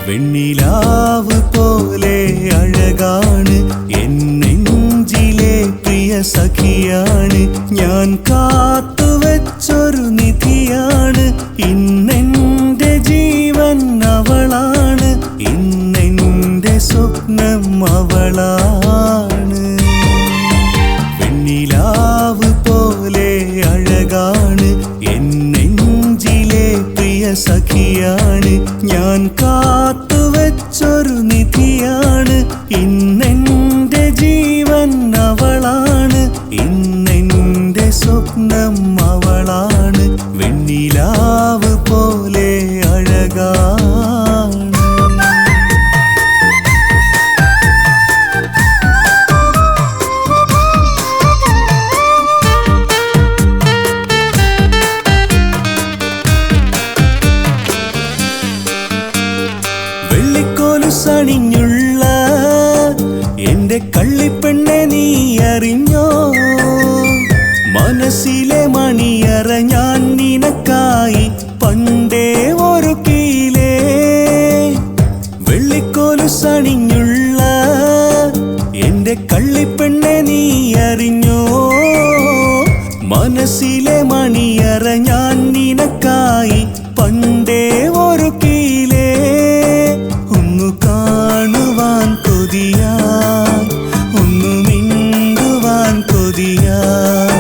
വെണ്ണിലാവ് പോലെ അഴകാണ് എൻ നെഞ്ചിലെ പ്രിയ സഖിയാണ് ഞാൻ കാത്തുവച്ചൊരു നിധിയാണ് ഇന്നെന്റെ ജീവൻ അവളാണ് ഇന്നെന്റെ സ്വപ്നം അവളാണ് വെണ്ണിലാവ് പോലെ അഴകാണ് എൻ നെഞ്ചിലെ പ്രിയ സഖിയാണ് ഞാൻ കാത്തുവച്ചൊരു നിധിയാണ് ഇന്നെന്റെ ജീവൻ അവളാണ് ഇന്നെന്റെ സ്വപ്നം അവളാണ് വെണ്ണിലാവ് പോലെ അഴകാണ് സണിഞ്ഞുള്ള എന്റെ കള്ളിപ്പെണ്ണെ നീ അറിഞ്ഞോ മനസ്സിലെ മണിയറ ഞാൻ നിനക്കായി പണ്ടേ ഒരുക്കിയിലേ വെള്ളിക്കോലു സണിഞ്ഞുള്ള എന്റെ കള്ളിപ്പെണ്ണെ നീ അറിഞ്ഞോ മനസ്സിലെ മണിയറ ഞാൻ നിനക്കായി പണ്ടേ ഒരുക്കിയിലേ കാണുവാൻ കൊതിയായി ഒന്നു മിണ്ടുവാൻ കൊതിയായി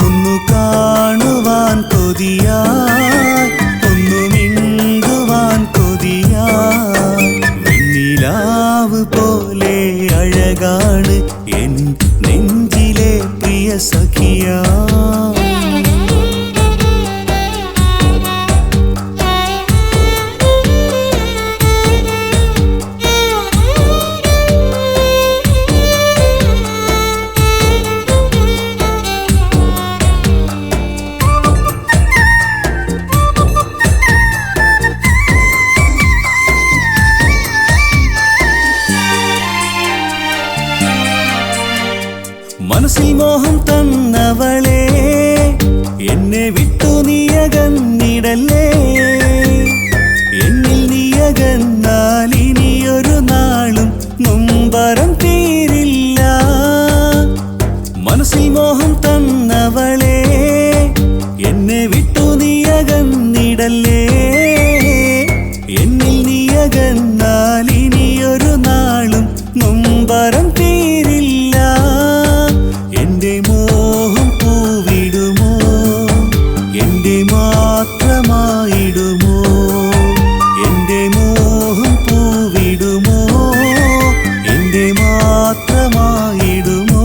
ഒന്നു കാണുവാൻ കൊതിയായി ഒന്നു മിണ്ടുവാൻ കൊതിയായി വെണ്ണിലാവ് പോലെ അഴകാണ് എൻ നെഞ്ചിലെ പ്രിയ സഖിയാ മനസ്സിൽ മോഹം തന്നവളെ എന്നെ വിട്ടു നീയകന്നിടല്ലേ എന്നിൽ നീയകന്നാൽ ഇനിയൊരു നാളും നൊമ്പരം തീരില്ല മനസ്സിൽ മോഹം തന്നവളെ എന്നെ വിട്ടു നീയകന്നിടല്ലേ എന്നിൽ നീയകന്നാൽ ഇനിയൊരു നാളും നൊമ്പരം തീരില്ല എന്റെ മോഹം പൂവിടുമോ എന്റെ മാത്രമായിടുമോ എന്റെ മോഹം പൂവിടുമോ എന്റെ മാത്രമായിടുമോ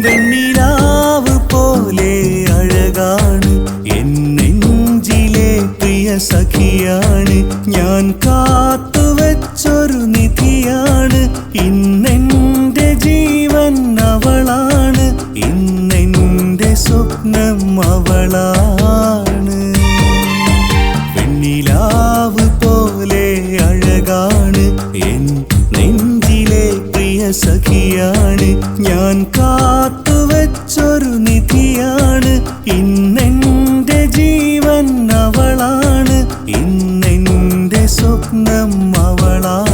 വെണ്ണിലാവ് പോലെ അഴകാണ് എൻ നെഞ്ചിലെ പ്രിയ സഖിയാണ് ഞാൻ കാത്തുവച്ചൊരു നിധിയാണ് ഇന്നെന്റെ ജീവൻ അവളാണ് ഇന്നെന്റെ സ്വപ്നം അവളാണ് വെണ്ണിലാവ് പോലെ അഴകാണ് എൻ നെഞ്ചിലെ പ്രിയ സഖിയാണ് ഞാൻ കാത്തുവച്ചൊരു നിധിയാണ് ഇന്നെന്റെ ജീവൻ അവളാണ് ഇന്നെന്റെ സ്വപ്നം അവളാണ്